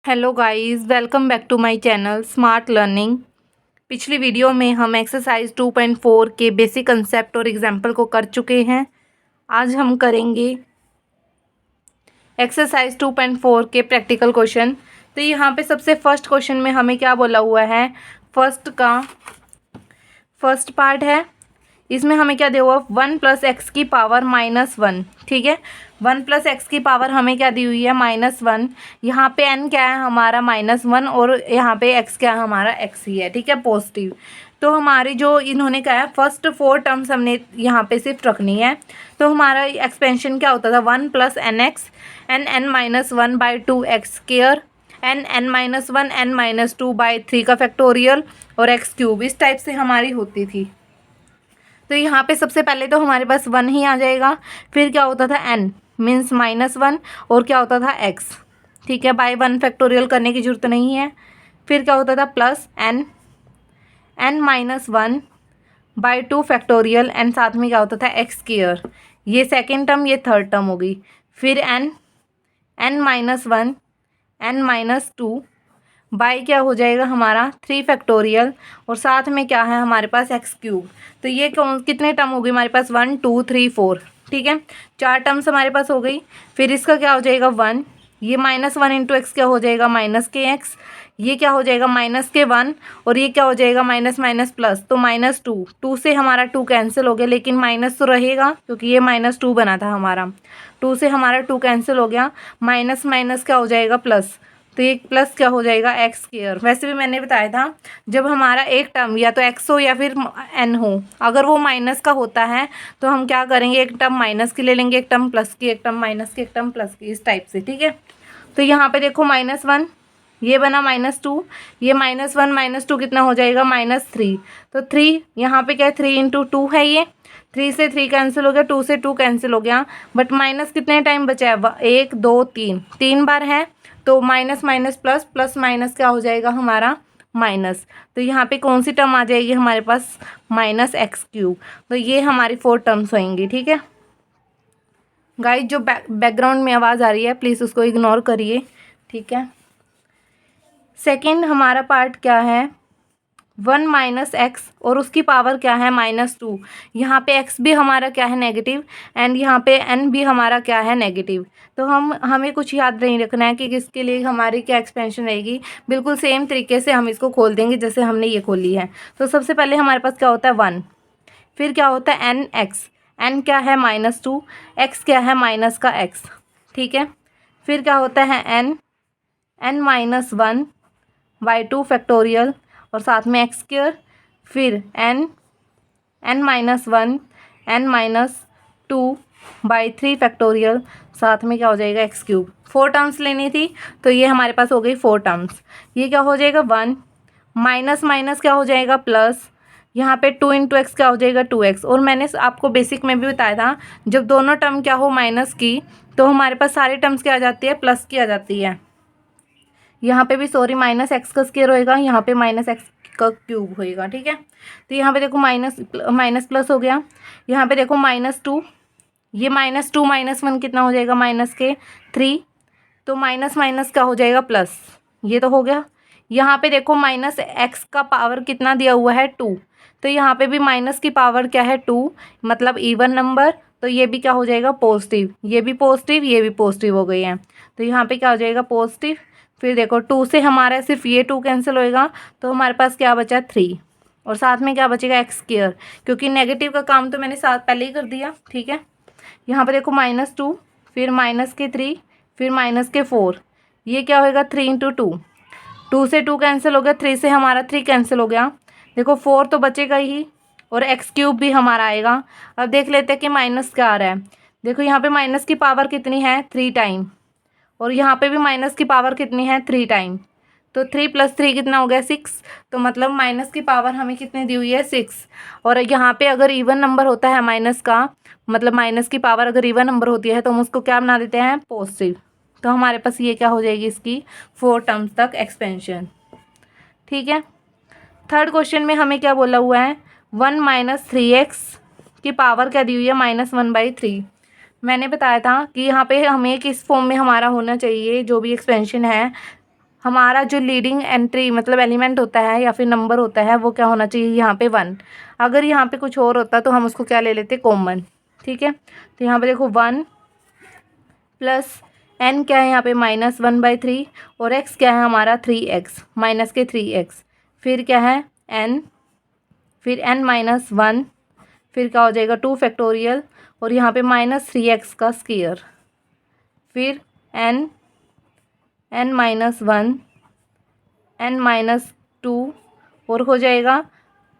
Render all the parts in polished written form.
Hello guys, welcome back to my channel smart learning. पिछली video में हम exercise 2.4 के बेसिक कंसेप्ट और एग्जाम्पल को कर चुके हैं। आज हम करेंगे एक्सरसाइज 2.4 के प्रैक्टिकल क्वेश्चन। तो यहाँ पे सबसे फर्स्ट क्वेश्चन में हमें क्या बोला हुआ है, फर्स्ट पार्ट है। इसमें हमें क्या दिया हुआ, 1 + x की पावर -1। ठीक है, 1 + x की पावर हमें क्या दी हुई है, -1। यहाँ पे n क्या है हमारा -1 और यहाँ पे x क्या है हमारा x ही है। ठीक है, पॉजिटिव। तो हमारी जो इन्होंने कहा है फर्स्ट 4 टर्म्स हमने यहाँ पे सिर्फ रखनी है। तो हमारा एक्सपेंशन क्या होता था, 1 + nx n(n-1/2x², n(n-1 n-2/3 का फैक्टोरियल और x³ इस टाइप से हमारी होती थी। तो यहाँ पे सबसे पहले तो हमारे पास 1 ही आ जाएगा। फिर क्या होता था, n मीन्स -1 और क्या होता था x। ठीक है, बाय 1 फैक्टोरियल करने की ज़रूरत नहीं है। फिर क्या होता था प्लस n(n-1/2 फैक्टोरियल एंड साथ में क्या होता था x²। ये सेकेंड टर्म, ये थर्ड टर्म हो गई। फिर n(n-1 n-2) बाई क्या हो जाएगा हमारा 3 फैक्टोरियल और साथ में क्या है हमारे पास x³। तो ये कितने टर्म हो गई हमारे पास, 1 2 3 4। ठीक है, 4 टर्म्स हमारे पास हो गई। फिर इसका क्या हो जाएगा 1, ये -1 इंटू एक्स क्या हो जाएगा -kx, ये क्या हो जाएगा -k1 और ये क्या हो जाएगा माइनस माइनस प्लस, तो -2। 2 से हमारा 2 कैंसिल हो गया, लेकिन माइनस तो रहेगा क्योंकि ये -2 बना था हमारा। 2 से हमारा 2 कैंसिल हो गया, माइनस माइनस क्या हो जाएगा प्लस, तो ये प्लस क्या हो जाएगा x²। वैसे भी मैंने बताया था जब हमारा एक टर्म या तो x हो या फिर n हो, अगर वो माइनस का होता है तो हम क्या करेंगे, एक टर्म माइनस की ले लेंगे, एक टर्म प्लस की, एक टर्म माइनस की, एक टर्म प्लस की, इस टाइप से। ठीक है, तो यहाँ पे देखो -1 ये बना -2, ये -1 -2 कितना हो जाएगा -3। तो 3 यहाँ पे क्या है, 3 × 2 है, ये 3 से 3 कैंसिल हो गया, 2 से 2 कैंसिल हो गया। बट माइनस कितने टाइम बचा है, 1 2 3, 3 बार है। तो minus minus plus, plus minus क्या हो जाएगा हमारा माइनस। तो यहाँ पे कौन सी टर्म आ जाएगी हमारे पास, -x³। तो ये हमारी 4 टर्म्स होंगी। ठीक है गाइस, जो बैकग्राउंड में आवाज़ आ रही है प्लीज़ उसको इग्नोर करिए। ठीक है, सेकेंड हमारा पार्ट क्या है, 1 - x और उसकी पावर क्या है -2। यहाँ पे x भी हमारा क्या है नेगेटिव एंड यहाँ पे n भी हमारा क्या है नेगेटिव। तो हमें कुछ याद नहीं रखना है कि किसके लिए हमारी क्या एक्सपेंशन रहेगी। बिल्कुल सेम तरीके से हम इसको खोल देंगे जैसे हमने ये खोली है। तो सबसे पहले हमारे पास क्या होता है 1, फिर क्या होता है n(x), n क्या है -2, x क्या है माइनस का x। ठीक है, फिर क्या होता है n(n-1/2 फैक्टोरियल और साथ में x², फिर n(n-1 n-2/3 फैक्टोरियल, साथ में क्या हो जाएगा x³। 4 टर्म्स लेनी थी तो ये हमारे पास हो गई 4 टर्म्स। ये क्या हो जाएगा 1 माइनस माइनस क्या हो जाएगा प्लस, यहाँ पे 2 × x क्या हो जाएगा 2x। और मैंने आपको बेसिक में भी बताया था जब दोनों टर्म क्या हो माइनस की तो हमारे पास सारी टर्म्स क्या आ जाती है, प्लस की आ जाती है। यहाँ पे भी सॉरी -x² होएगा, यहाँ पे -x³ होएगा। ठीक है, तो यहाँ पे देखो माइनस माइनस प्लस हो गया, यहाँ पे देखो -2, ये -2 -1 कितना हो जाएगा -3। तो माइनस माइनस क्या हो जाएगा प्लस, ये तो हो गया। यहाँ पे देखो -x का पावर कितना दिया हुआ है 2, तो यहाँ पे भी माइनस की पावर क्या है 2, मतलब इवन नंबर। तो ये भी क्या हो जाएगा पॉजिटिव, ये भी पॉजिटिव, ये भी पॉजिटिव हो गई है। तो यहाँ पे क्या हो जाएगा पॉजिटिव। फिर देखो 2 से हमारा सिर्फ ये 2 कैंसिल होएगा, तो हमारे पास क्या बचा 3 और साथ में क्या बचेगा x², क्योंकि नेगेटिव का काम तो मैंने साथ पहले ही कर दिया। ठीक है, यहाँ पे देखो -2, फिर -3, फिर -4, ये क्या होएगा 3 × 2, 2 से 2 कैंसिल हो गया, 3 से हमारा 3 कैंसिल हो गया। देखो 4 तो बचेगा ही और x³ भी हमारा आएगा। अब देख लेते हैं कि माइनस क्या आ रहा है। देखो यहाँ पे माइनस की पावर कितनी है 3 टाइम, और यहाँ पे भी माइनस की पावर कितनी है 3 टाइम। तो 3 + 3 कितना हो गया 6। तो मतलब माइनस की पावर हमें कितनी दी हुई है 6। और यहाँ पे अगर इवन नंबर होता है माइनस का, मतलब माइनस की पावर अगर इवन नंबर होती है तो हम उसको क्या बना देते हैं पॉजिटिव। तो हमारे पास ये क्या हो जाएगी इसकी 4 टर्म्स तक एक्सपेंशन। ठीक है, थर्ड क्वेश्चन में हमें क्या बोला हुआ है, 1 - 3x की पावर क्या दी हुई है -1/3। मैंने बताया था कि यहाँ पे हमें किस फॉर्म में हमारा होना चाहिए जो भी एक्सपेंशन है, हमारा जो लीडिंग एंट्री मतलब एलिमेंट होता है या फिर नंबर होता है वो क्या होना चाहिए यहाँ पे 1। अगर यहाँ पे कुछ और होता तो हम उसको क्या ले लेते, कॉमन। ठीक है, तो यहाँ पे देखो 1 प्लस n क्या है यहाँ पे -1/3 और x क्या है हमारा 3x, माइनस के 3x, फिर क्या है n, फिर n-1, फिर क्या हो जाएगा 2 फैक्टोरियल और यहाँ पे -3x का स्क्वायर, फिर n-1 n-2 और हो जाएगा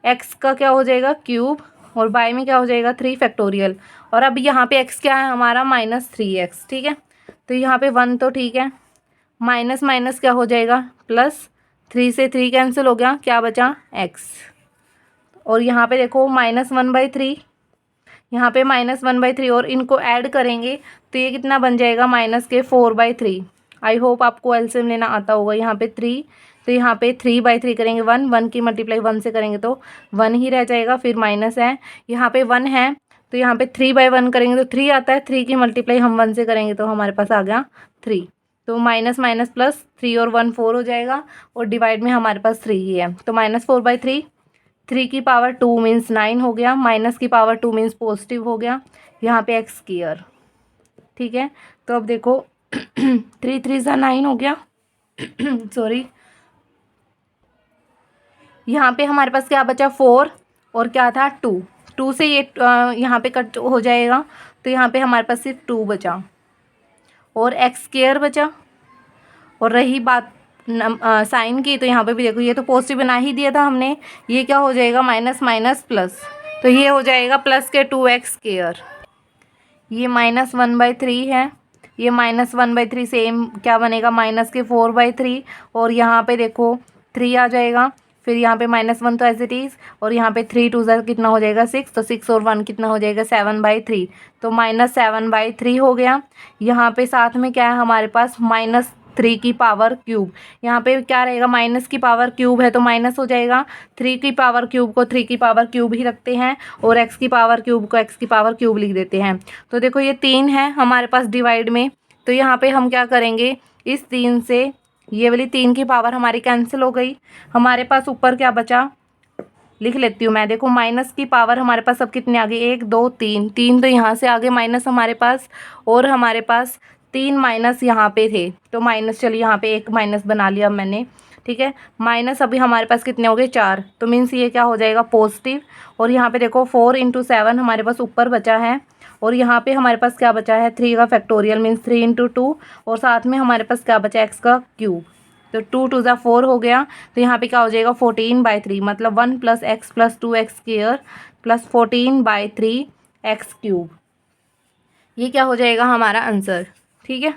x का क्या हो जाएगा क्यूब और y में क्या हो जाएगा 3 फैक्टोरियल। और अब यहाँ पे x क्या है हमारा -3x। ठीक है, तो यहाँ पे 1 तो ठीक है, माइनस माइनस क्या हो जाएगा प्लस, 3 से 3 कैंसिल हो गया, क्या बचा x। और यहाँ पे देखो -1/3, यहाँ पे -1/3 और इनको ऐड करेंगे तो ये कितना बन जाएगा -4/3। आई होप आपको एलसीएम लेना आता होगा। यहाँ पे 3 तो यहाँ पे 3/3 करेंगे 1 की मल्टीप्लाई 1 से करेंगे तो 1 ही रह जाएगा, फिर माइनस है यहाँ पे 1 है तो यहाँ पे 3/1 करेंगे तो 3 आता है, 3 की मल्टीप्लाई हम 1 से करेंगे तो हमारे पास आ गया 3। तो माइनस माइनस प्लस 3 और 1 4 हो जाएगा और डिवाइड में हमारे पास 3 ही है तो -4/3, 3 की पावर 2 मीन्स 9 हो गया, माइनस की पावर 2 मीन्स पॉजिटिव हो गया, यहाँ पे x स्क्वायर। ठीक है, तो अब देखो 3 3 सा 9 हो गया सॉरी, यहाँ पे हमारे पास क्या बचा 4 और क्या था 2 से ये यहाँ पे कट हो जाएगा तो यहाँ पे हमारे पास सिर्फ 2 बचा और x स्क्वायर बचा। और रही बात साइन की तो यहाँ पे भी देखो ये तो पॉजिटिव बना ही दिया था हमने, ये क्या हो जाएगा माइनस माइनस प्लस, तो ये हो जाएगा प्लस के 2x स्क्वायर। ये -1/3 है, ये -1/3 सेम क्या बनेगा माइनस के 4/3 और यहाँ पे देखो 3 आ जाएगा, फिर यहाँ पे -1 तो एज इट इज़ और यहाँ पे 3 2 ज़ा कितना हो जाएगा 6, तो 6 और 1 कितना हो जाएगा 7/3, तो -7/3 हो गया। यहाँ पे साथ में क्या है हमारे पास -3 की पावर क्यूब, यहाँ पे क्या रहेगा माइनस की पावर क्यूब है तो माइनस हो जाएगा, 3 की पावर क्यूब को 3 की पावर क्यूब ही रखते हैं और x की पावर क्यूब को x की पावर क्यूब लिख देते हैं। तो देखो ये 3 है हमारे पास डिवाइड में, तो यहाँ पे हम क्या करेंगे इस 3 से ये वाली 3 की पावर हमारी कैंसिल हो गई, हमारे पास ऊपर क्या बचा लिख लेती हूँ मैं। देखो माइनस की पावर हमारे पास अब कितने आ गए 1 2 3, 3 तो यहाँ से आगे माइनस हमारे पास और हमारे पास 3 माइनस यहाँ पे थे तो माइनस, चलिए यहाँ पे एक माइनस बना लिया मैंने। ठीक है, माइनस अभी हमारे पास कितने हो गए 4, तो मीन्स ये क्या हो जाएगा पॉजिटिव। और यहाँ पे देखो 4 × 7 हमारे पास ऊपर बचा है और यहाँ पे हमारे पास क्या बचा है 3 का फैक्टोरियल मीन्स 3 × 2 और साथ में हमारे पास क्या बचा x का क्यूब, तो 2 2 ज़ा 4 हो गया, तो यहाँ पे क्या हो जाएगा 14/3 मतलब 1 + x + 2x square plus 14/3 x cube, ये क्या हो जाएगा हमारा आंसर। ठीक है,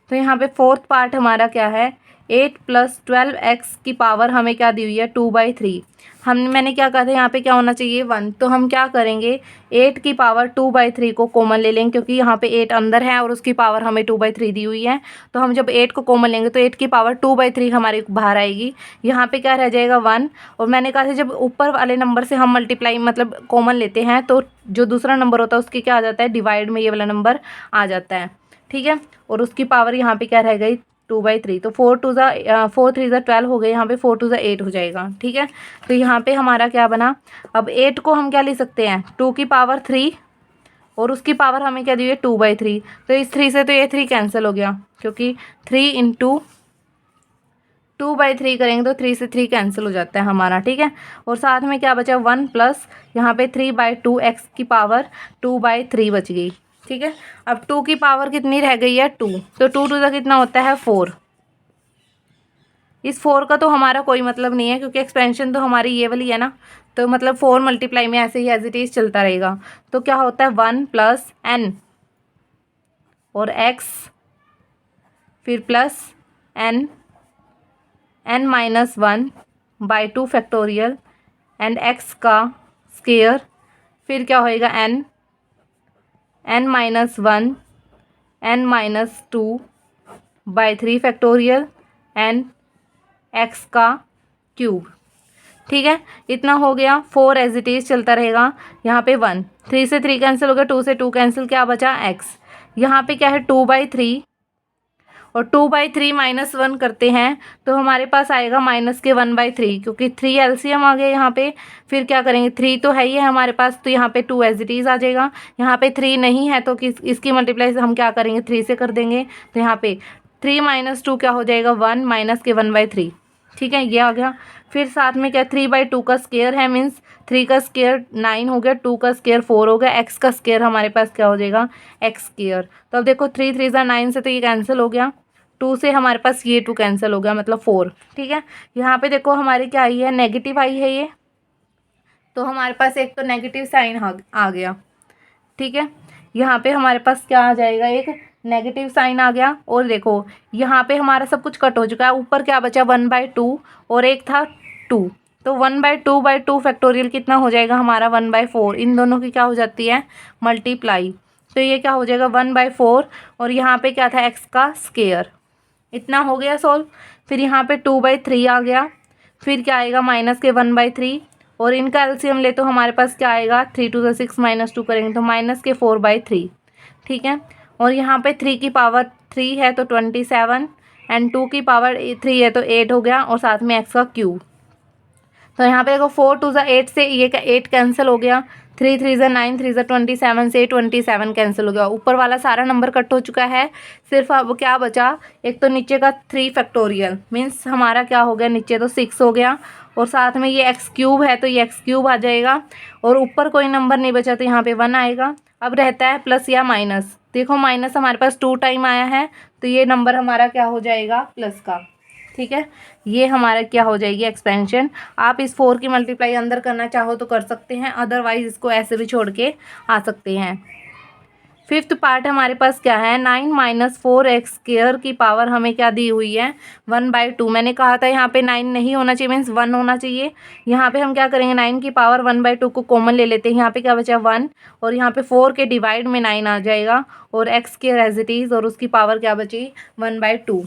तो यहाँ पे फोर्थ पार्ट हमारा क्या है 8 + 12x की पावर हमें क्या दी हुई है 2/3। मैंने क्या कहा था यहाँ पे क्या होना चाहिए 1, तो हम क्या करेंगे 8 की पावर 2/3 को कॉमन ले लेंगे क्योंकि यहाँ पे 8 अंदर है और उसकी पावर हमें 2/3 दी हुई है, तो हम जब 8 को कॉमन लेंगे तो 8 की पावर 2/3 हमारी बाहर आएगी, यहाँ पे क्या रह जाएगा 1। और मैंने कहा था जब ऊपर वाले नंबर से हम मल्टीप्लाई मतलब कॉमन लेते हैं तो जो दूसरा नंबर होता है उसकी क्या आ जाता है डिवाइड में ये वाला नंबर आ जाता है। ठीक है, और उसकी पावर यहाँ पे क्या रह गई 2/3, तो 4 3 ज़ा 12 हो गए, यहाँ पे 4 2 ज़ा 8 हो जाएगा। ठीक है, तो यहाँ पे हमारा क्या बना, अब 8 को हम क्या ले सकते हैं 2 की पावर 3 और उसकी पावर हमें क्या दी है 2/3, तो इस 3 से तो ये 3 कैंसिल हो गया क्योंकि 3 × 2/3 करेंगे तो 3 से 3 कैंसिल हो जाता है हमारा। ठीक है, और साथ में क्या बचा 1 प्लस यहाँ पे 3/2 x की पावर 2/3 बच गई। ठीक है, अब 2 की पावर कितनी रह गई है 2, तो 2 2 ज़ा कितना होता है 4। इस 4 का तो हमारा कोई मतलब नहीं है क्योंकि एक्सपेंशन तो हमारी ये वाली है ना, तो मतलब 4 मल्टीप्लाई में ऐसे ही एज इट इज़ चलता रहेगा। तो क्या होता है 1 + n और x फिर plus n-1/2 factorial and x का स्क्वायर, फिर क्या होएगा n-1 n-2/3 factorial and x का क्यूब। ठीक है, इतना हो गया, 4 एज इट इज़ चलता रहेगा, यहाँ पे 1, 3 से 3 कैंसिल हो गया, 2 से 2 कैंसिल, क्या बचा x, यहाँ पे क्या है 2/3 और 2/3 -1 करते हैं तो हमारे पास आएगा -1/3, क्योंकि 3 एलसीएम आ गया यहाँ पे। फिर क्या करेंगे, 3 तो है ही है हमारे पास, तो यहाँ पे 2 एज इट इज़ आ जाएगा। यहाँ पे 3 नहीं है तो इसकी मल्टीप्लाई हम क्या करेंगे, 3 से कर देंगे। तो यहाँ पे 3 - 2 क्या हो जाएगा, 1 -1/3। ठीक है, ये आ गया। फिर साथ में क्या, 3/2 का स्केयर है, मीन्स 3 का स्केयर 9 हो गया, 2 का स्केयर 4 हो गया, एक्स का स्केयर हमारे पास क्या हो जाएगा, एक्स स्केयर। तो अब देखो 3 3 9 से तो ये कैंसिल हो गया, 2 से हमारे पास ये 2 कैंसिल हो गया, मतलब 4। ठीक है, यहाँ पे देखो हमारी क्या आई है, नेगेटिव आई है ये, तो हमारे पास एक तो नेगेटिव साइन आ गया। ठीक है, यहाँ पे हमारे पास क्या आ जाएगा, एक नेगेटिव साइन आ गया। और देखो यहाँ पे हमारा सब कुछ कट हो चुका है, ऊपर क्या बचा 1/2 और एक था 2, तो 1/2/2 फैक्टोरियल कितना हो जाएगा हमारा 1/4। इन दोनों की क्या हो जाती है, मल्टीप्लाई। तो ये क्या हो जाएगा 1/4, और यहाँ पे क्या था, एक्स का स्केयर। इतना हो गया सॉल्व। फिर यहाँ पे 2/3 आ गया, फिर क्या आएगा -1/3, और इनका एलसीएम ले तो हमारे पास क्या आएगा, 3 2 6 -2 करेंगे तो -4/3। ठीक है, और यहाँ पे 3 की पावर 3 है तो 27, एंड 2 की पावर 3 है तो 8 हो गया, और साथ में एक्स का क्यूब। तो यहाँ पे देखो 4 2 8 से ये 8 कैंसिल हो गया, 3 3 9 3 27 से 27 कैंसिल हो गया। ऊपर वाला सारा नंबर कट हो चुका है, सिर्फ अब क्या बचा, एक तो नीचे का 3 फैक्टोरियल, मीन्स हमारा क्या हो गया, नीचे तो 6 हो गया, और साथ में ये एक्स क्यूब है तो ये एक्स क्यूब आ जाएगा, और ऊपर कोई नंबर नहीं बचा तो यहाँ पे 1 आएगा। अब रहता है प्लस या माइनस, देखो माइनस हमारे पास 2 टाइम आया है, तो ये नंबर हमारा क्या हो जाएगा, प्लस का। ठीक है, ये हमारा क्या हो जाएगी, एक्सपेंशन। आप इस 4 की मल्टीप्लाई अंदर करना चाहो तो कर सकते हैं, अदरवाइज इसको ऐसे भी छोड़ के आ सकते हैं। फिफ्थ पार्ट हमारे पास क्या है, 9 - 4x स्क्वायर की पावर हमें क्या दी हुई है, 1/2। मैंने कहा था यहाँ पे 9 नहीं होना चाहिए, मीन्स 1 होना चाहिए। यहाँ पे हम क्या करेंगे, 9 की पावर 1/2 को कॉमन ले लेते हैं, यहाँ पे क्या बचा 1, और यहाँ पे 4 के डिवाइड में 9 आ जाएगा, और x square as it is, और उसकी पावर क्या बची 1/2।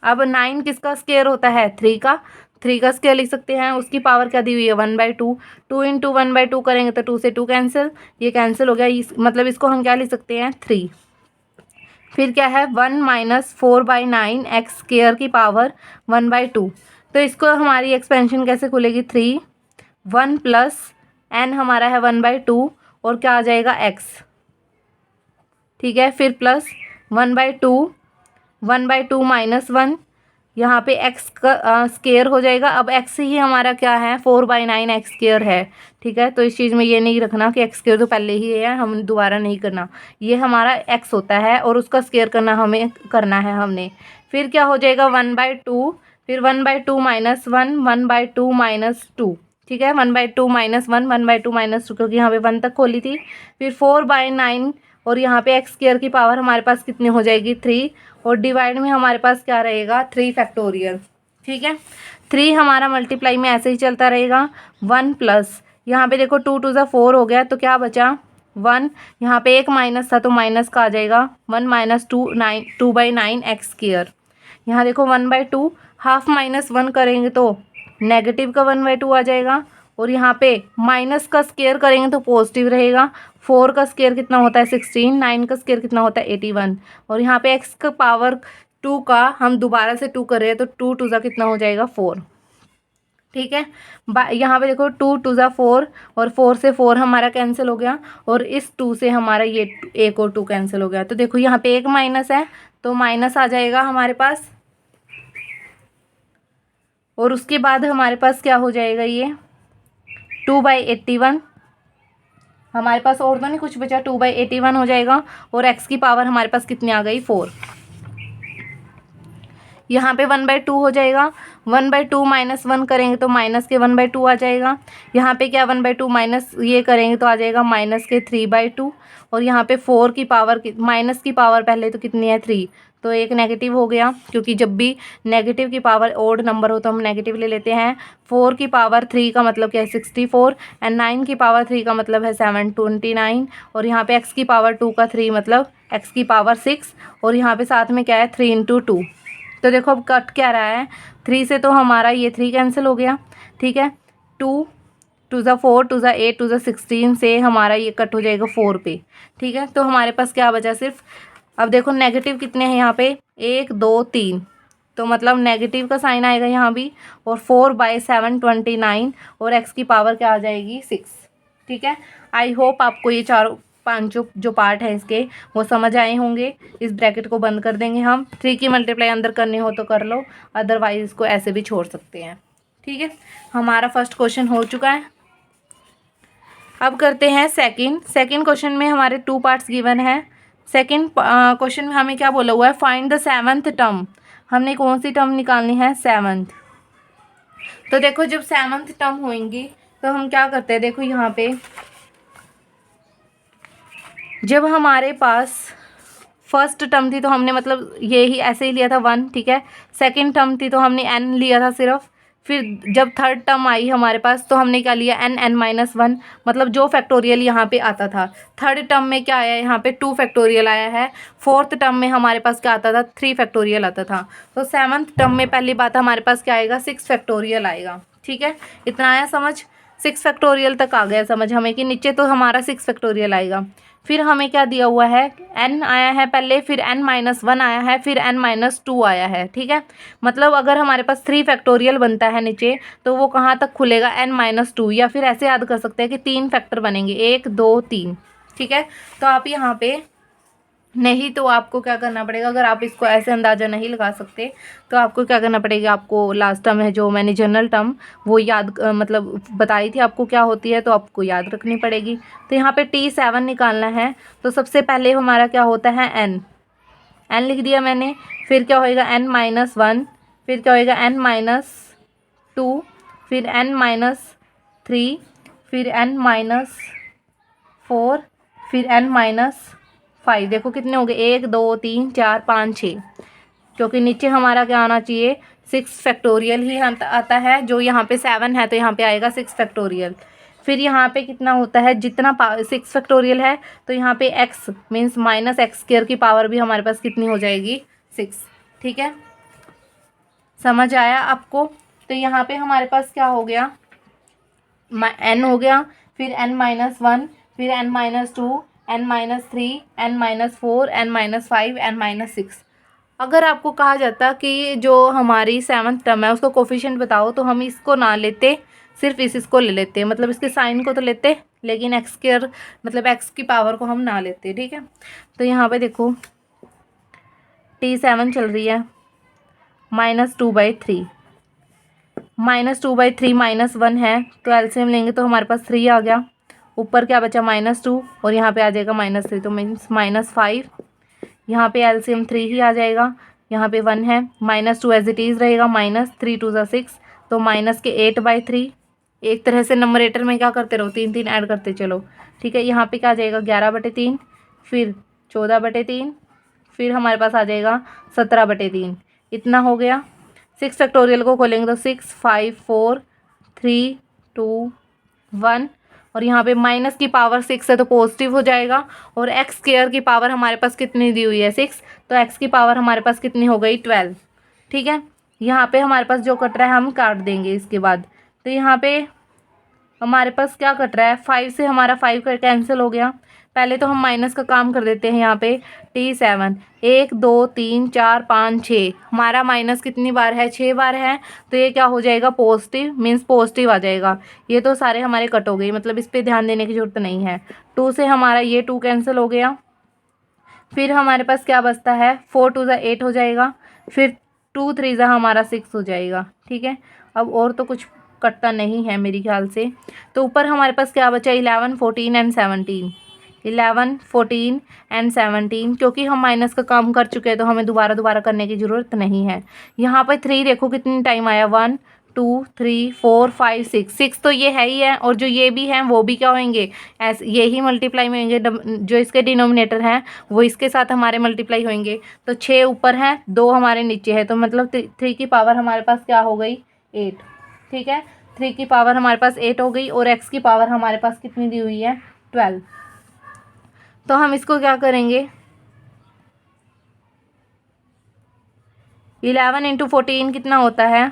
अब 9 किसका स्क्वायर होता है, 3 का स्क्वायर लिख सकते हैं, उसकी पावर क्या दी हुई है 1/2। 2 × 1/2 करेंगे तो 2 से 2 कैंसिल, ये कैंसिल हो गया, मतलब इसको हम क्या लिख सकते हैं 3। फिर क्या है 1 - 4/9 एक्स स्क्वायर की पावर 1/2। तो इसको हमारी एक्सपेंशन कैसे खुलेगी, 3 1 प्लस n हमारा है 1/2, और क्या आ जाएगा x। ठीक है, फिर प्लस 1/2 -1, यहाँ पे x का स्क्वायर हो जाएगा। अब x ही हमारा क्या है, 4/9 एक्स स्क्वायर है। ठीक है, तो इस चीज़ में ये नहीं रखना कि x स्क्वायर तो पहले ही है, हम दोबारा नहीं करना, ये हमारा x होता है और उसका स्क्वायर करना है हमने। फिर क्या हो जाएगा 1/2, फिर 1/2 -1 1/2 -2। ठीक है, 1/2 -1 1/2 -2, क्योंकि यहाँ पे 1 तक खोली थी। फिर 4/9, और यहाँ पे एक्स स्क्वायर की पावर हमारे पास कितनी हो जाएगी 3, और डिवाइड में हमारे पास क्या रहेगा 3 फैक्टोरियल। ठीक है, 3 हमारा मल्टीप्लाई में ऐसे ही चलता रहेगा। 1 प्लस, यहाँ पे देखो 2 2 4 हो गया, तो क्या बचा 1, यहाँ पे एक माइनस था तो माइनस का आ जाएगा 1 - 2/9 एक्स स्क्वायर। यहाँ देखो 1/2, हाफ -1 करेंगे तो नेगेटिव का 1/2 आ जाएगा, और यहाँ पे माइनस का स्क्वायर करेंगे तो पॉजिटिव रहेगा। 4 का स्क्वायर कितना होता है 16, 9 का स्क्वायर कितना होता है 81, और यहाँ पे x का पावर 2 का हम दोबारा से 2 कर रहे हैं तो 2 2 कितना हो जाएगा 4। ठीक है, यहाँ पे देखो 2 2 4, और 4 से 4 हमारा कैंसिल हो गया, और इस 2 से हमारा ये एक और 2 कैंसिल हो गया। तो देखो यहाँ पे एक माइनस है तो माइनस आ जाएगा हमारे पास, और उसके बाद हमारे पास क्या हो जाएगा, ये 2/81 हमारे पास, और तो नहीं कुछ बचा, 2/81 हो जाएगा, और x की पावर हमारे पास कितनी आ गई 4। यहाँ पे 1/2 हो जाएगा, 1/2 -1 करेंगे तो माइनस के 1/2 आ जाएगा। यहाँ पे क्या 1/2 माइनस ये करेंगे तो आ जाएगा माइनस के 3/2, और यहाँ पे 4 की पावर माइनस की पावर पहले तो कितनी है 3, तो एक नेगेटिव हो गया, क्योंकि जब भी नेगेटिव की पावर ओड नंबर हो तो हम नेगेटिव ले लेते हैं। 4 की पावर 3 का मतलब क्या है 64, एंड 9 की पावर 3 का मतलब है 729, और यहाँ पे x की पावर 2 का 3 मतलब x की पावर 6, और यहाँ पे साथ में क्या है 3 × 2। तो देखो अब कट क्या रहा है, 3 से तो हमारा ये 3 कैंसिल हो गया। ठीक है, 2 2 4 2 8 2 16 से हमारा ये कट हो जाएगा 4 पे। ठीक है, तो हमारे पास क्या बचा, सिर्फ अब देखो नेगेटिव कितने हैं यहाँ पे, 1 2 3, तो मतलब नेगेटिव का साइन आएगा यहाँ भी। और 4/7 29 और x की पावर क्या आ जाएगी 6। ठीक है, आई होप आपको ये चारों पांचों जो पार्ट है इसके वो समझ आए होंगे। इस ब्रैकेट को बंद कर देंगे हम। 3 की मल्टीप्लाई अंदर करनी हो तो कर लो, अदरवाइज इसको ऐसे भी छोड़ सकते हैं। ठीक है, हमारा फर्स्ट क्वेश्चन हो चुका है। अब करते हैं सेकंड क्वेश्चन में हमारे 2 पार्ट्स गिवन है। सेकंड क्वेश्चन में हमें क्या बोला हुआ है, फाइंड द 7th टर्म। हमने कौन सी टर्म निकालनी है, 7th। तो देखो जब 7th टर्म होंगी तो हम क्या करते हैं, देखो यहाँ पे जब हमारे पास फर्स्ट टर्म थी तो हमने मतलब ये ही ऐसे ही लिया था 1। ठीक है, सेकंड टर्म थी तो हमने n लिया था सिर्फ। फिर जब थर्ड टर्म आई हमारे पास तो हमने क्या लिया, n(n-1), मतलब जो फैक्टोरियल यहाँ पे आता था। थर्ड टर्म में क्या आया, यहाँ पे 2 फैक्टोरियल आया है। फोर्थ टर्म में हमारे पास क्या आता था, 3 फैक्टोरियल आता था। तो 7th टर्म में पहली बात हमारे पास क्या आएगा, 6 फैक्टोरियल आएगा। ठीक है, इतना आया समझ, 6 फैक्टोरियल तक आ गया समझ हमें कि नीचे तो हमारा 6 फैक्टोरियल आएगा। फिर हमें क्या दिया हुआ है, n आया है पहले, फिर n-1 आया है, फिर n-2 आया है। ठीक है, मतलब अगर हमारे पास 3 फैक्टोरियल बनता है नीचे तो वो कहाँ तक खुलेगा, n-2, या फिर ऐसे याद कर सकते हैं कि 3 फैक्टर बनेंगे, 1 2 3। ठीक है, तो आप यहाँ पे नहीं तो आपको क्या करना पड़ेगा, अगर आप इसको ऐसे अंदाज़ा नहीं लगा सकते तो आपको क्या करना पड़ेगा, आपको लास्ट टर्म है जो मैंने जनरल टर्म वो याद मतलब बताई थी आपको क्या होती है, तो आपको याद रखनी पड़ेगी। तो यहाँ पे T7 निकालना है तो सबसे पहले हमारा क्या होता है, n लिख दिया मैंने। फिर क्या होएगा, n-1, फिर क्या होएगा n-2, फिर n-3, फिर n-4, फिर n-5। देखो कितने हो गए, 1 2 3 4 5 6, क्योंकि नीचे हमारा क्या आना चाहिए, 6 फैक्टोरियल ही आता है। जो यहाँ पे 7 है तो यहाँ पे आएगा 6 फैक्टोरियल। फिर यहाँ पे कितना होता है, जितना 6 फैक्टोरियल है तो यहाँ पे x मीन्स -x² की पावर भी हमारे पास कितनी हो जाएगी, 6। ठीक है, समझ आया आपको। तो यहाँ पे हमारे पास क्या हो गया, n हो गया, फिर n-1, फिर n-2, n-3, n-4, n-5, n-6। अगर आपको कहा जाता कि जो हमारी 7th टर्म है उसको कोफिशिएंट बताओ तो हम इसको ना लेते, सिर्फ इसको ले लेते, मतलब इसके साइन को तो लेते लेकिन x² मतलब x की पावर को हम ना लेते। ठीक है, तो यहाँ पे देखो T7 चल रही है, -2/3, -2/3 -1 है तो एलसीएम लेंगे तो हमारे पास 3 आ गया। ऊपर क्या बचा, -2, और यहाँ पे आ जाएगा -3 तो मीन्स -5। यहाँ पे एलसीएम 3 ही आ जाएगा, यहाँ पे 1 है, -2 एज इट इज़ रहेगा, -3 2 ज़ा 6, तो माइनस के 8/3। एक तरह से नंबरेटर में क्या करते रहो, 3 3 ऐड करते चलो। ठीक है, यहाँ पे क्या आ जाएगा, 11/3, फिर 14/3, फिर हमारे पास आ जाएगा 17/3। इतना हो गया। 6 फैक्टोरियल को खोलेंगे तो 6 5 4 3 2 1, और यहाँ पे माइनस की पावर 6 है तो पॉजिटिव हो जाएगा। और x² की पावर हमारे पास कितनी दी हुई है, 6, तो x की पावर हमारे पास कितनी हो गई, 12। ठीक है, यहाँ पे हमारे पास जो कट रहा है हम काट देंगे इसके बाद। तो यहाँ पे हमारे पास क्या कट रहा है, 5 से हमारा 5 का कैंसिल हो गया। पहले तो हम माइनस का काम कर देते हैं। यहाँ पे T7 1 2 3 4 5 6, हमारा माइनस कितनी बार है, 6 बार है, तो ये क्या हो जाएगा, पॉजिटिव, मीन्स पॉजिटिव आ जाएगा। ये तो सारे हमारे कट हो गए, मतलब इस पर ध्यान देने की जरूरत नहीं है। 2 से हमारा ये 2 कैंसिल हो गया। फिर हमारे पास क्या बचता है, 4 2 ज़ा 8 हो जाएगा, फिर 2 3 ज़ा हमारा 6 हो जाएगा। ठीक है, अब और तो कुछ कटता नहीं है मेरे ख्याल से। तो ऊपर हमारे पास क्या बचा, 11 14 एंड 17, 11 14 एंड 17। क्योंकि हम माइनस का काम कर चुके हैं तो हमें दोबारा करने की ज़रूरत नहीं है। यहाँ पर 3 देखो कितनी टाइम आया, 1 2 3 4 5 6, 6 तो ये है ही है, और जो ये भी हैं वो भी क्या होंगे, ऐसे ये ही मल्टीप्लाई में होंगे। जो इसके डिनोमिनेटर हैं वो इसके साथ हमारे मल्टीप्लाई होंगे। तो 6 ऊपर है, 2 हमारे नीचे है, तो मतलब 3 की पावर हमारे पास क्या हो गई, 8। ठीक है, 3 की पावर हमारे पास 8 हो गई, और x की पावर हमारे पास कितनी दी हुई है, 12। तो हम इसको क्या करेंगे, 11 × 14 कितना होता है,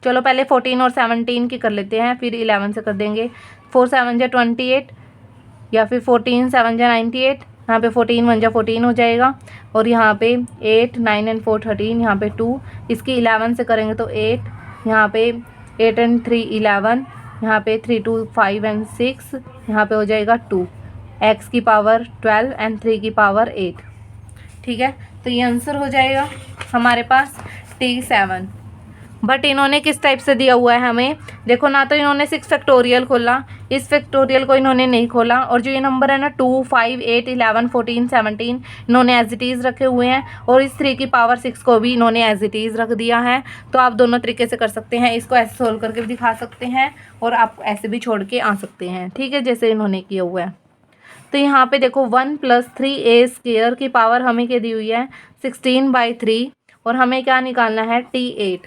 चलो पहले 14 और 17 की कर लेते हैं, फिर 11 से कर देंगे। 4 7 × 28, या फिर 14 7 × 98, यहाँ पे 14 1 जा 14 हो जाएगा, और यहाँ पे 8 9 एंड 4 13, यहाँ पे 2, इसकी 11 से करेंगे तो 8, यहाँ पे 8 एंड 3 11, यहाँ पे 3 2 5 एंड 6, यहाँ पे हो जाएगा 2, x की पावर 12 एंड 3 की पावर 8। ठीक है, तो ये आंसर हो जाएगा हमारे पास T7। बट इन्होंने किस टाइप से दिया हुआ है हमें, देखो ना तो इन्होंने 6 फैक्टोरियल खोला, इस फैक्टोरियल को इन्होंने नहीं खोला, और जो ये नंबर है ना 2 5 8 11 14 17 इन्होंने एज इट इज़ रखे हुए हैं, और इस 3 की पावर 6 को भी इन्होंने एज इट इज़ रख दिया है। तो आप दोनों तरीके से कर सकते हैं, इसको ऐसे सोल्व करके भी दिखा सकते हैं, और आप ऐसे भी छोड़ के आ सकते हैं। ठीक है, जैसे इन्होंने किया हुआ है। तो यहाँ पे देखो 1 + 3a² की पावर हमें क्या दी हुई है 16/3, और हमें क्या निकालना है T8।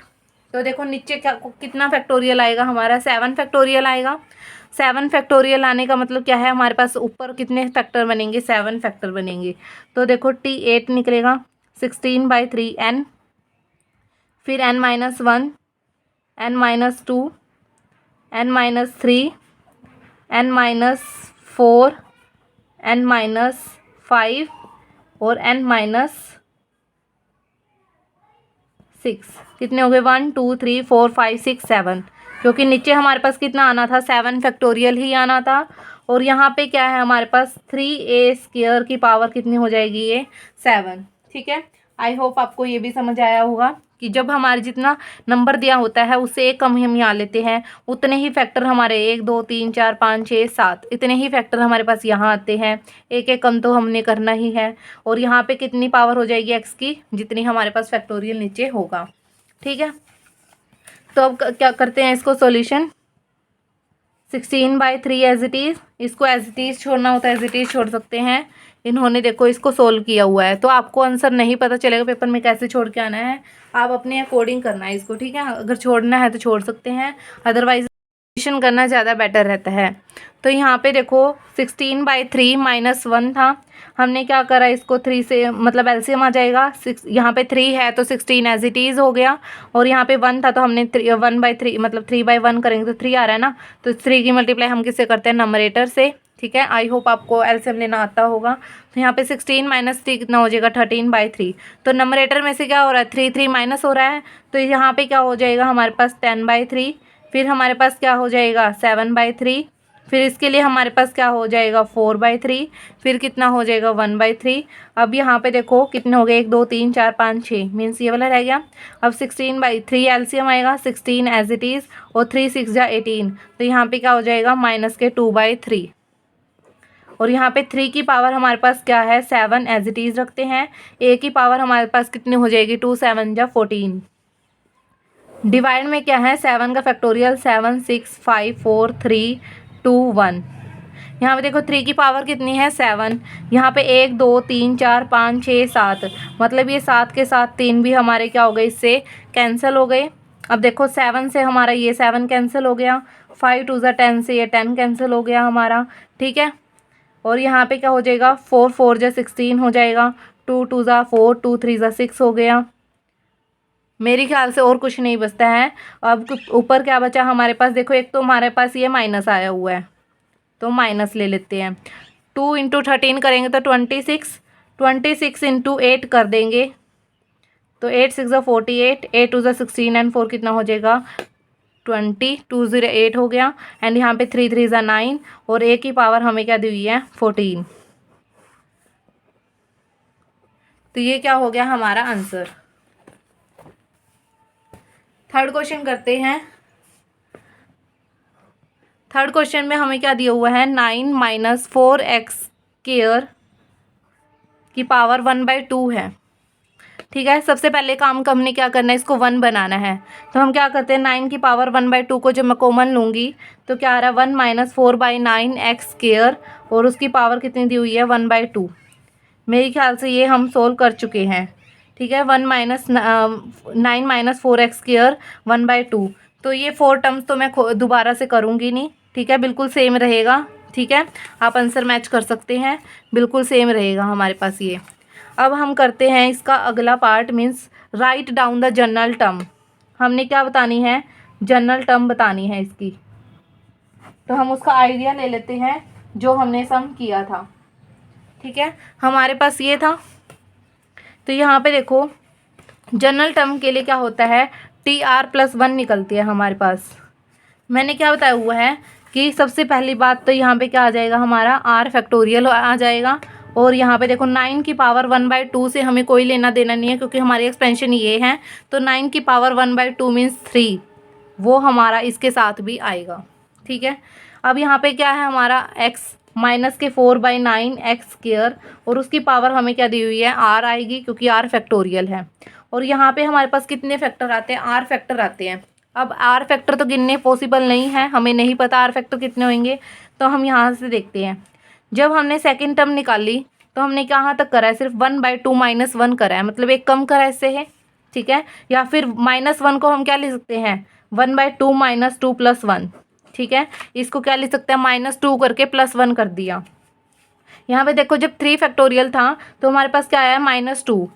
तो देखो नीचे क्या कितना फैक्टोरियल आएगा हमारा, 7 फैक्टोरियल आएगा। 7 फैक्टोरियल आने का मतलब क्या है, हमारे पास ऊपर कितने फैक्टर बनेंगे, 7 फैक्टर बनेंगे। तो देखो T8 निकलेगा 16/3 n, फिर n-1, n-2, n-3, n-4, n-5 और n-6। कितने हो गए, 1 2 3 4 5 6 7, क्योंकि नीचे हमारे पास कितना आना था, 7 फैक्टोरियल ही आना था। और यहाँ पे क्या है हमारे पास 3a² की पावर कितनी हो जाएगी, ये 7। ठीक है, आई होप आपको ये भी समझ आया होगा कि जब हमारे जितना नंबर दिया होता है उससे एक कम हम यहाँ लेते हैं, उतने ही फैक्टर हमारे 1 2 3 4 5 6 7 इतने ही फैक्टर हमारे पास यहाँ आते हैं। एक एक कम तो हमने करना ही है। और यहाँ पे कितनी पावर हो जाएगी x की, जितनी हमारे पास फैक्टोरियल नीचे होगा। ठीक है, तो अब क्या करते हैं इसको सॉल्यूशन। 16/3 एज इट इज़, इसको एज इट इज़ छोड़ना होता है एज इट इज़ छोड़ सकते हैं। इन्होंने देखो इसको सोल्व किया हुआ है, तो आपको आंसर नहीं पता चलेगा पेपर में कैसे छोड़ के आना है, आप अपने अकॉर्डिंग करना है इसको। ठीक है, अगर छोड़ना है तो छोड़ सकते हैं, अदरवाइज एडिशन करना ज़्यादा बेटर रहता है। तो यहाँ पे देखो 16/3 -1 था, हमने क्या करा इसको 3 से, मतलब एलसीएम आ जाएगा 6, यहाँ पे 3 है तो 16 एज इट इज़ हो गया, और यहाँ पे 1 था तो हमने 1/3 मतलब 3/1 करेंगे तो 3 आ रहा है ना, तो 3 की मल्टीप्लाई हम किससे करते हैं, नंबरेटर से। ठीक है, आई होप आपको एलसीएम लेना आता होगा। तो यहाँ पे 16 - 3 कितना हो जाएगा, 13/3। तो नंबरेटर में से क्या हो रहा है, 3 3 माइनस हो रहा है, तो यहाँ पे क्या हो जाएगा हमारे पास 10/3, फिर हमारे पास क्या हो जाएगा 7/3, फिर इसके लिए हमारे पास क्या हो जाएगा 4/3, फिर कितना हो जाएगा 1/3। अब यहाँ पे देखो कितने हो गए, 1 2 3 4 5 6, मीन्स ये वाला रह गया। अब 16/3 एलसीएम आएगा, 16 एज इट इज़, और 3 6 जा 18, तो यहाँ पे क्या हो जाएगा -2/3। और यहाँ पे 3 की पावर हमारे पास क्या है 7 एज इट इज़ रखते हैं। a की पावर हमारे पास कितनी हो जाएगी 2 7 जा 14। डिवाइड में क्या है 7 का फैक्टोरियल 7 6 5 4 3 2 1। यहाँ पे देखो 3 की पावर कितनी है 7, यहाँ पे 1 2 3 4 5 6 7, मतलब ये 7 के साथ 3 भी हमारे क्या हो गए, इससे कैंसिल हो गए। अब देखो 7 से हमारा ये 7 कैंसिल हो गया, 5 2 ज़ा 10 से ये 10 कैंसिल हो गया हमारा। ठीक है, और यहाँ पे क्या हो जाएगा 4 4 जा 16 हो जाएगा, 2 2 ज़ा 4 2 3 ज़ा 6 हो गया। मेरे ख्याल से और कुछ नहीं बचता है। अब ऊपर क्या बचा हमारे पास, देखो एक तो हमारे पास ये माइनस आया हुआ है, तो माइनस ले लेते हैं। 2 × 13 करेंगे तो 26, 26 × 8 कर देंगे तो 8 6 ज़ा 48, 8 2 ज़ा 16 एंड 4 कितना हो जाएगा 20, 2 0 8 हो गया, एंड यहाँ पे 3 3 ज़ा 9, और a की पावर हमें क्या दी हुई है 14। तो ये क्या हो गया हमारा आंसर। थर्ड क्वेश्चन करते हैं। थर्ड क्वेश्चन में हमें क्या दिया हुआ है 9 - 4x² की पावर 1/2 है। ठीक है, सबसे पहले काम का हमने क्या करना है, इसको 1 बनाना है। तो हम क्या करते हैं 9 की पावर 1/2 को जब मैं कॉमन लूँगी तो क्या आ रहा है 1 - 4/9x², और उसकी पावर कितनी दी हुई है 1/2। मेरे ख्याल से ये हम सोल्व कर चुके हैं। ठीक है, 9 - 4x² 1/2। तो ये 4 टर्म्स तो मैं दोबारा से करूँगी नहीं। ठीक है, बिल्कुल सेम रहेगा। ठीक है, आप आंसर मैच कर सकते हैं, बिल्कुल सेम रहेगा हमारे पास ये। अब हम करते हैं इसका अगला part, means write down the general term. हमने क्या बतानी है, जनरल टर्म बतानी है इसकी। तो हम उसका आइडिया ले लेते हैं जो हमने सम किया था। ठीक है, हमारे पास ये था। तो यहाँ पे देखो जनरल टर्म के लिए क्या होता है, TR+1 निकलती है हमारे पास। मैंने क्या बताया हुआ है कि सबसे पहली बात तो यहाँ पे क्या आ जाएगा, हमारा R फैक्टोरियल आ जाएगा। और यहाँ पे देखो 9 की पावर 1/2 से हमें कोई लेना देना नहीं है, क्योंकि हमारी एक्सपेंशन ये है। तो 9 की पावर 1/2 मीन्स 3, वो हमारा इसके साथ भी आएगा। ठीक है, अब यहाँ पे क्या है हमारा x माइनस के 4/9 एक्स स्क्वायर, और उसकी पावर हमें क्या दी हुई है, R आएगी, क्योंकि R फैक्टोरियल है। और यहाँ पे हमारे पास कितने फैक्टर आते हैं, R फैक्टर आते हैं। अब R फैक्टर तो गिनने पॉसिबल नहीं है, हमें नहीं पता R फैक्टर कितने होंगे। तो हम यहाँ से देखते हैं, जब हमने सेकेंड टर्म निकाली तो हमने कहाँ तक करा है, सिर्फ 1/2 -1 करा है, मतलब एक कम करा है इससे है। ठीक है, या फिर -1 को हम क्या लिख सकते हैं, 1/2 -2 + 1। ठीक है, इसको क्या लिख सकते हैं, -2 करके +1 कर दिया। यहाँ पे देखो जब 3 फैक्टोरियल था तो हमारे पास क्या आया, -2।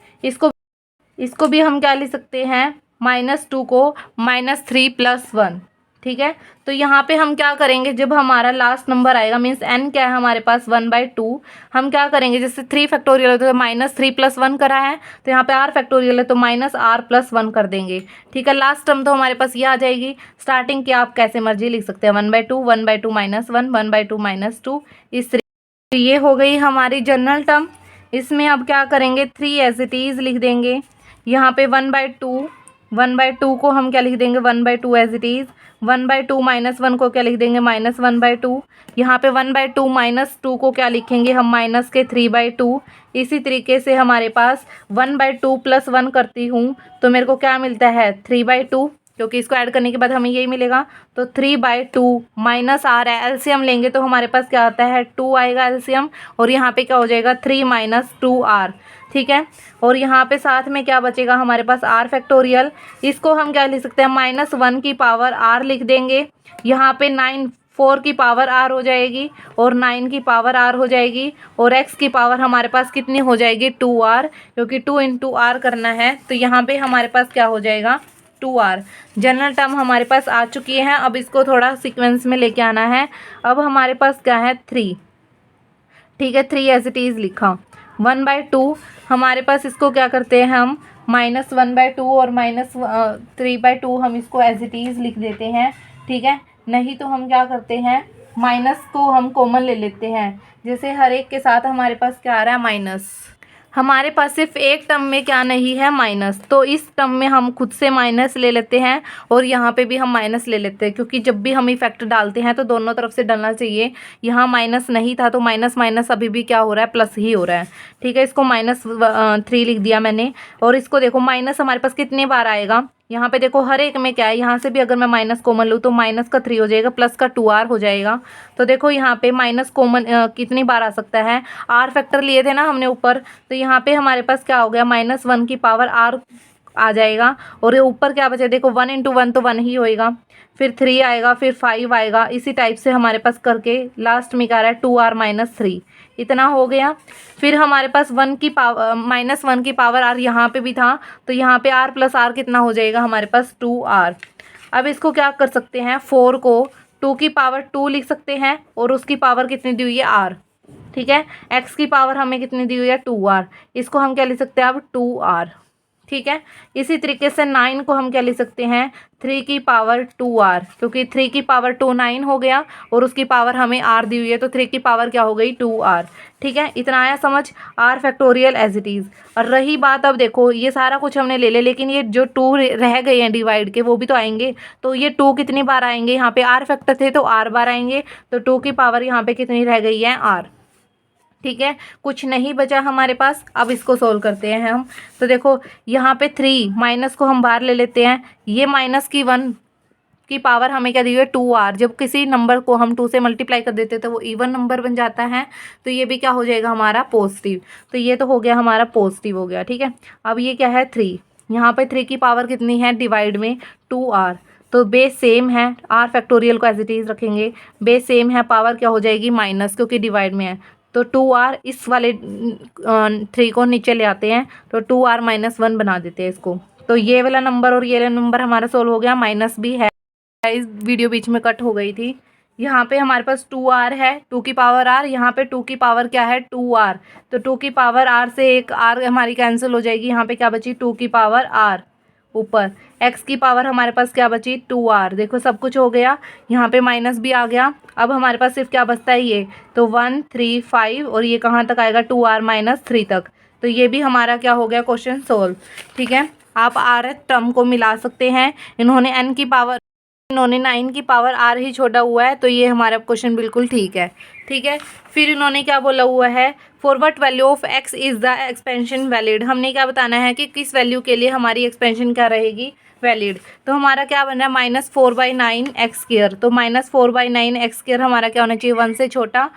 इसको भी हम क्या लिख सकते हैं, -2 को -3 + 1। ठीक है, तो यहाँ पे हम क्या करेंगे, जब हमारा लास्ट नंबर आएगा, मीन्स n क्या है हमारे पास 1/2, हम क्या करेंगे, जैसे 3 फैक्टोरियल है तो -3 + 1 करा है, तो यहाँ पे r फैक्टोरियल है तो -r+1 कर देंगे। ठीक है, लास्ट टर्म तो हमारे पास ये आ जाएगी। स्टार्टिंग की आप कैसे मर्जी लिख सकते हैं, 1/2 1/2 -1 1/2 -2 इस तरीके। ये हो गई हमारी जनरल टर्म। इसमें अब क्या करेंगे, 3 एज इट इज़ लिख देंगे। यहाँ पे 1/2 को हम क्या लिख देंगे, 1/2 एज इट इज़। 1/2 -1 को क्या लिख देंगे, -1/2। यहाँ पे 1/2 -2 को क्या लिखेंगे हम, -3/2। इसी तरीके से हमारे पास 1/2 + 1 करती हूँ तो मेरे को क्या मिलता है, 3/2, क्योंकि इसको ऐड करने के बाद हमें यही मिलेगा। तो 3/2 -r है, एलसीएम लेंगे तो हमारे पास क्या आता है, 2 आएगा एलसीएम। और यहाँ पे क्या हो जाएगा, 3 - 2r। ठीक है, और यहाँ पे साथ में क्या बचेगा हमारे पास, r फैक्टोरियल। इसको हम क्या लिख सकते हैं, -1 की पावर r लिख देंगे। यहाँ पे 4 की पावर r हो जाएगी, और 9 की पावर r हो जाएगी, और x की पावर हमारे पास कितनी हो जाएगी, 2r, क्योंकि 2 × r करना है। तो यहाँ पे हमारे पास क्या हो जाएगा, 2r। जनरल टर्म हमारे पास आ चुकी है। अब इसको थोड़ा सीक्वेंस में लेके आना है। अब हमारे पास क्या है, 3। ठीक है, 3 एज इट इज़ लिखा। 1/2 हमारे पास, इसको क्या करते हैं हम, -1/2 और -3/2 हम इसको एज इट इज़ लिख देते हैं। ठीक है, नहीं तो हम क्या करते हैं, माइनस को हम कॉमन ले लेते हैं। जैसे हर एक के साथ हमारे पास क्या आ रहा है, माइनस। हमारे पास सिर्फ एक टर्म में क्या नहीं है, माइनस, तो इस टर्म में हम खुद से माइनस ले लेते हैं, और यहाँ पे भी हम माइनस ले लेते हैं, क्योंकि जब भी हम इफेक्ट डालते हैं तो दोनों तरफ से डालना चाहिए। यहाँ माइनस नहीं था तो माइनस माइनस अभी भी क्या हो रहा है, प्लस ही हो रहा है। ठीक है, इसको -3 लिख दिया मैंने। और इसको देखो, माइनस हमारे पास कितने बार आएगा, यहाँ पे देखो हर एक में क्या है, यहाँ से भी अगर मैं माइनस कॉमन लूँ तो -का 3 हो जाएगा, प्लस का 2r हो जाएगा। तो देखो यहाँ पे माइनस कॉमन कितनी बार आ सकता है, r फैक्टर लिए थे ना हमने ऊपर, तो यहाँ पे हमारे पास क्या हो गया, -1 की पावर r आ जाएगा। और ये ऊपर क्या बचे, देखो 1 × 1 तो 1 ही होएगा, फिर 3 आएगा, फिर 5 आएगा। इसी टाइप से हमारे पास करके लास्ट में क्या आ रहा है, 2r - 3, इतना हो गया। फिर हमारे पास -1 की पावर r यहाँ पे भी था, तो यहाँ पे r + r कितना हो जाएगा हमारे पास, 2r। अब इसको क्या कर सकते हैं, 4 को 2 की पावर 2 लिख सकते हैं, और उसकी पावर कितनी दी हुई है, r। ठीक है, x की पावर हमें कितनी दी हुई है, 2r। इसको हम क्या लिख सकते हैं अब, 2r। ठीक है, इसी तरीके से 9 को हम क्या लिख सकते हैं, 3 की पावर 2r, क्योंकि 3 की पावर 2 9 हो गया, और उसकी पावर हमें r दी हुई है, तो 3 की पावर क्या हो गई, 2r। ठीक है, इतना आया समझ, r factorial as it is. और रही बात, अब देखो ये सारा कुछ हमने ले लिया, लेकिन ये जो 2 रह गए हैं डिवाइड के, वो भी तो आएंगे। तो ये 2 कितनी बार आएंगे, यहाँ पे r फैक्टर थे तो r बार आएंगे, तो 2 की पावर यहाँ पे कितनी रह गई है, r। ठीक है, कुछ नहीं बचा हमारे पास। अब इसको सोल्व करते हैं हम। तो देखो यहाँ पे 3, माइनस को हम बाहर ले लेते हैं, ये -1 की पावर हमें क्या दी हुई है, 2r। जब किसी नंबर को हम 2 से मल्टीप्लाई कर देते हैं तो वो इवन नंबर बन जाता है, तो ये भी क्या हो जाएगा हमारा, पॉजिटिव। तो ये तो हो गया हमारा, पॉजिटिव हो गया। ठीक है, अब ये क्या है, 3, यहाँ पे 3 की पावर कितनी है, डिवाइड में 2r, तो बेस सेम है, r फैक्टोरियल को एज इट इज़ रखेंगे, बेस सेम है, पावर क्या हो जाएगी, माइनस, क्योंकि डिवाइड में है। तो 2r, इस वाले 3 को नीचे ले आते हैं, तो 2r - 1 बना देते हैं इसको। तो ये वाला नंबर और ये वाला नंबर हमारा सोल्व हो गया। माइनस भी है, इस वीडियो बीच में कट हो गई थी, यहाँ पे हमारे पास 2r है, 2 की पावर r, यहाँ पे 2 की पावर क्या है 2r, तो 2 की पावर r से एक r हमारी कैंसिल हो जाएगी। यहाँ पे क्या बची 2 की पावर r, ऊपर x की पावर हमारे पास क्या बची 2r। देखो सब कुछ हो गया, यहाँ पे माइनस भी आ गया। अब हमारे पास सिर्फ क्या बचता है ये, तो 1 3 5 और ये कहाँ तक आएगा 2r माइनस 3 तक। तो ये भी हमारा क्या हो गया क्वेश्चन सोल्व। ठीक है, आप r टर्म को मिला सकते हैं। इन्होंने 9 की पावर r ही छोड़ा हुआ है, तो ये हमारा क्वेश्चन बिल्कुल ठीक है। ठीक है, फिर इन्होंने क्या बोला हुआ है, for what value of x is the expansion valid. हमने क्या बताना है कि किस वैल्यू के लिए हमारी एक्सपेंशन क्या रहेगी वैलिड। तो हमारा क्या बन रहा है -4/9 एक्स स्क्वायर, तो -4/9 एक्स स्क्वायर हमारा क्या होना चाहिए 1 से छोटा,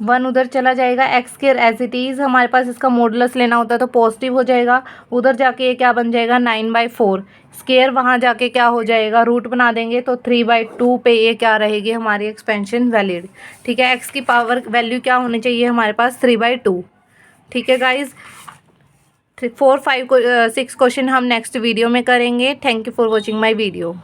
1 उधर चला जाएगा, x square as it is. हमारे पास इसका मॉडुलस लेना होता है तो पॉजिटिव हो जाएगा, उधर जाके ये क्या बन जाएगा 9/4 स्क्वायर, वहाँ जाके क्या हो जाएगा रूट बना देंगे, तो 3/2 पे ये क्या रहेगी हमारी एक्सपेंशन वैलिड। ठीक है, एक्स की पावर वैल्यू क्या होनी चाहिए हमारे पास 3/2। ठीक है गाइज, 4 5 6 क्वेश्चन हम नेक्स्ट वीडियो में करेंगे। Thank you for watching my video.